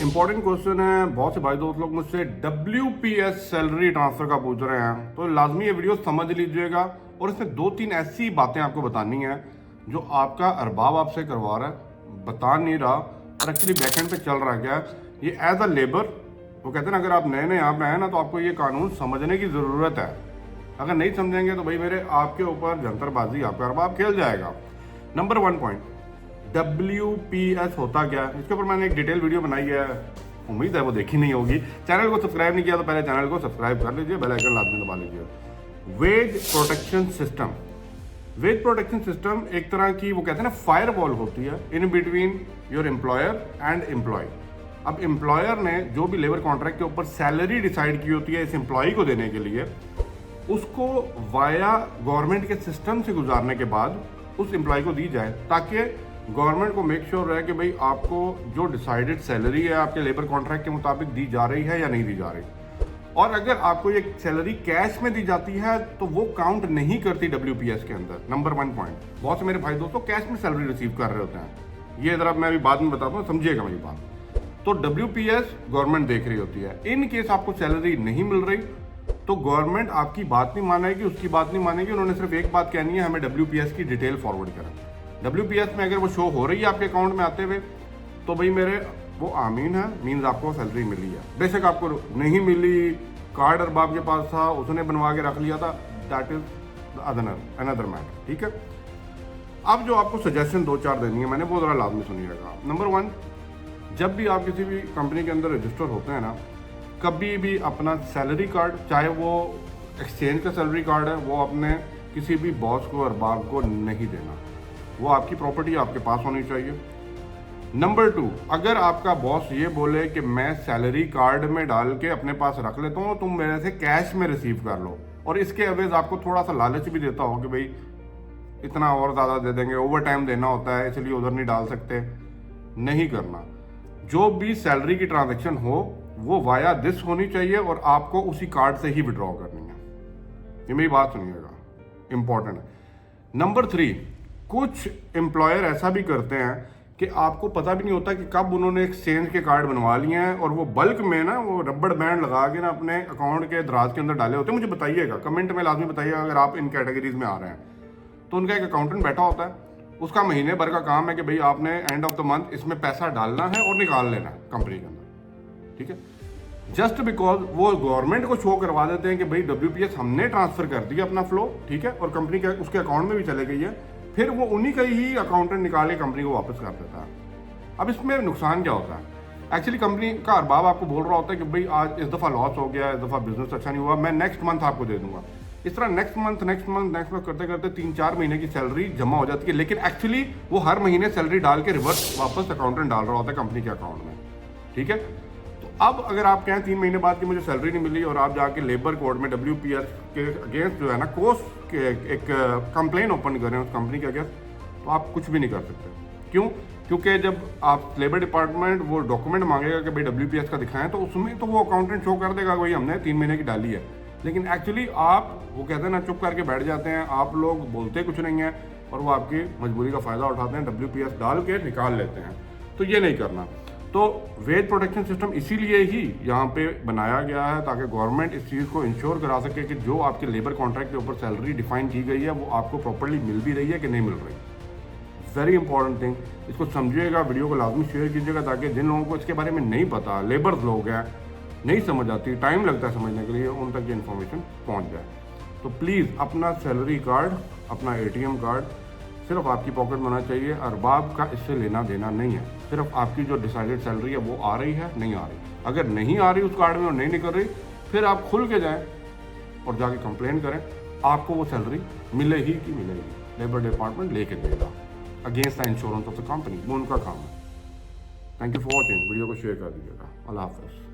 Important question है। बहुत से भाई दोस्त लोग मुझसे WPS सैलरी ट्रांसफर का पूछ रहे हैं, तो लाजमी ये वीडियो समझ लीजिएगा और इसमें 2-3 ऐसी बातें आपको बतानी है जो आपका अरबाब आपसे करवा रहा है, बता नहीं रहा और एक्चुअली बैकएंड पे चल रहा क्या है। ये एज अ लेबर, वो कहते हैं ना, अगर आप नए नए यहाँ पे आए ना तो आपको ये कानून समझने की ज़रूरत है। अगर नहीं समझेंगे तो भाई मेरे आपके ऊपर जंतरबाजी, आपका अरबाब खेल जाएगा। नंबर 1 पॉइंट, WPS होता क्या है, इसके ऊपर मैंने एक डिटेल वीडियो बनाई है, उम्मीद है वो देखी नहीं होगी। चैनल को सब्सक्राइब नहीं किया तो पहले चैनल को सब्सक्राइब कर लीजिए, बेल आइकन लाजमी दबा लीजिए। Wage protection system, wage protection system एक तरह की, वो कहते हैं ना, फायर वॉल होती है in between your employer and employee. अब एम्प्लॉयर ने जो भी लेबर कॉन्ट्रैक्ट के ऊपर सैलरी डिसाइड की होती है इस एम्प्लॉय को देने के लिए, उसको वाया गवर्नमेंट के सिस्टम से गुजारने के बाद उस एम्प्लॉय को दी जाए, ताकि गवर्नमेंट को मेक श्योर रहे कि भाई आपको जो डिसाइडेड सैलरी है आपके लेबर कॉन्ट्रैक्ट के मुताबिक दी जा रही है या नहीं दी जा रही। और अगर आपको ये सैलरी कैश में दी जाती है तो वो काउंट नहीं करती WPS के अंदर। नंबर 1 पॉइंट, बहुत से मेरे भाई दोस्तों कैश में सैलरी रिसीव कर रहे होते हैं, ये जरा मैं अभी बाद में बताता हूँ, समझिएगा मेरी बात। तो WPS गवर्नमेंट देख रही होती है। इन केस आपको सैलरी नहीं मिल रही तो गवर्नमेंट आपकी बात नहीं मानेगी, उसकी बात नहीं मानेगी, उन्होंने सिर्फ एक बात कहनी है, हमें WPS की डिटेल फॉरवर्ड करें। WPS में अगर वो शो हो रही है आपके अकाउंट में आते हुए तो भाई मेरे वो आमीन है, मीन्स आपको सैलरी मिली है। बेशक आपको नहीं मिली, कार्ड अरबाब के पास था, उसने बनवा के रख लिया था, दैट इज अनदर मैटर, ठीक है। अब जो आपको सजेशन 2-4 देनी है मैंने, वो जरा लाजमी सुनिएगा। नंबर 1, जब भी आप किसी भी कंपनी के अंदर रजिस्टर होते हैं ना, कभी भी अपना सैलरी कार्ड, चाहे वो एक्सचेंज का सैलरी कार्ड है, वो अपने किसी भी बॉस को, अरबाब को नहीं देना। वो आपकी प्रॉपर्टी आपके पास होनी चाहिए। नंबर 2, अगर आपका बॉस ये बोले कि मैं सैलरी कार्ड में डाल के अपने पास रख लेता हूँ, तुम मेरे से कैश में रिसीव कर लो, और इसके एवज आपको थोड़ा सा लालच भी देता हो कि भाई इतना और ज़्यादा दे देंगे, ओवर टाइम देना होता है इसलिए उधर नहीं डाल सकते, नहीं करना। जो भी सैलरी की ट्रांजेक्शन हो वो वाया दिस होनी चाहिए और आपको उसी कार्ड से ही विड्रॉ करनी है। ये मेरी बात सुनिएगा, इंपॉर्टेंट है। नंबर 3, कुछ एम्प्लॉयर ऐसा भी करते हैं कि आपको पता भी नहीं होता कि कब उन्होंने एक्सचेंज के कार्ड बनवा लिए हैं और वो बल्क में ना वो रबड़ बैंड लगा के ना अपने अकाउंट के दराज के अंदर डाले होते हैं। मुझे बताइएगा, कमेंट में लाजमी बताइएगा अगर आप इन कैटेगरीज में आ रहे हैं। तो उनका एक अकाउंटेंट बैठा होता है, उसका महीने भर का काम है कि भाई आपने एंड ऑफ द मंथ इसमें पैसा डालना है और निकाल लेना है कंपनी के अंदर, ठीक है। जस्ट बिकॉज वो गवर्नमेंट को शो करवा देते हैं कि भाई WPS हमने ट्रांसफर कर दिया अपना फ्लो, ठीक है, और कंपनी के उसके अकाउंट में भी चले गई है, फिर वो उन्हीं का ही अकाउंटेंट निकाल के कंपनी को वापस कर देता है। अब इसमें नुकसान क्या होता है? एक्चुअली कंपनी का अरबाब आपको बोल रहा होता है कि भाई आज इस दफ़ा लॉस हो गया, इस दफ़ा बिजनेस अच्छा नहीं हुआ, मैं नेक्स्ट मंथ आपको दे दूंगा। इस तरह नेक्स्ट मंथ करते करते 3-4 महीने की सैलरी जमा हो जाती है, लेकिन एक्चुअली वो हर महीने सैलरी डाल के रिवर्स वापस अकाउंटेंट डाल रहा होता है कंपनी के अकाउंट में, ठीक है। तो अब अगर आप कहें 3 महीने बाद कि मुझे सैलरी नहीं मिली और आप जाके लेबर कोड में WPS के अगेंस्ट जो है ना कोर्स के एक कंप्लेन ओपन करें उस कंपनी के अगेंस्ट, तो आप कुछ भी नहीं कर सकते। क्यों? क्योंकि जब आप लेबर डिपार्टमेंट वो डॉक्यूमेंट मांगेगा कि भाई WPS का दिखाएं, तो उसमें तो वो अकाउंटेंट शो कर देगा भाई हमने 3 महीने की डाली है, लेकिन एक्चुअली आप वो कहते हैं ना चुप करके बैठ जाते हैं, आप लोग बोलते कुछ नहीं है और वो आपकी मजबूरी का फ़ायदा उठाते हैं, WPS डाल के निकाल लेते हैं। तो ये नहीं करना। तो वेज प्रोटेक्शन सिस्टम इसीलिए ही यहाँ पे बनाया गया है ताकि गवर्नमेंट इस चीज़ को इंश्योर करा सके कि जो आपके लेबर कॉन्ट्रैक्ट के ऊपर सैलरी डिफाइन की गई है वो आपको प्रॉपर्ली मिल भी रही है कि नहीं मिल रही। वेरी इंपॉर्टेंट थिंग, इसको समझिएगा, वीडियो को लाजमी शेयर कीजिएगा ताकि जिन लोगों को इसके बारे में नहीं पता, लेबर्स लोग हैं, नहीं समझ आती, टाइम लगता है समझने के लिए, उन तक ये इन्फॉर्मेशन पहुँच जाए। तो प्लीज़ अपना सैलरी कार्ड, अपना ATM कार्ड सिर्फ आपकी पॉकेट में होना चाहिए, अरबाब का इससे लेना देना नहीं है। सिर्फ आपकी जो डिसाइडेड सैलरी है वो आ रही है, नहीं आ रही, अगर नहीं आ रही उस कार्ड में और नहीं निकल रही, फिर आप खुल के जाएं और जाके कंप्लेन करें, आपको वो सैलरी मिलेगी कि मिलेगी, लेबर डिपार्टमेंट लेके देगा against the insurance of the company, वो उनका काम है। Thank you for watching, video को शेयर कर दीजिएगा। अल्लाह हाफ़िज़।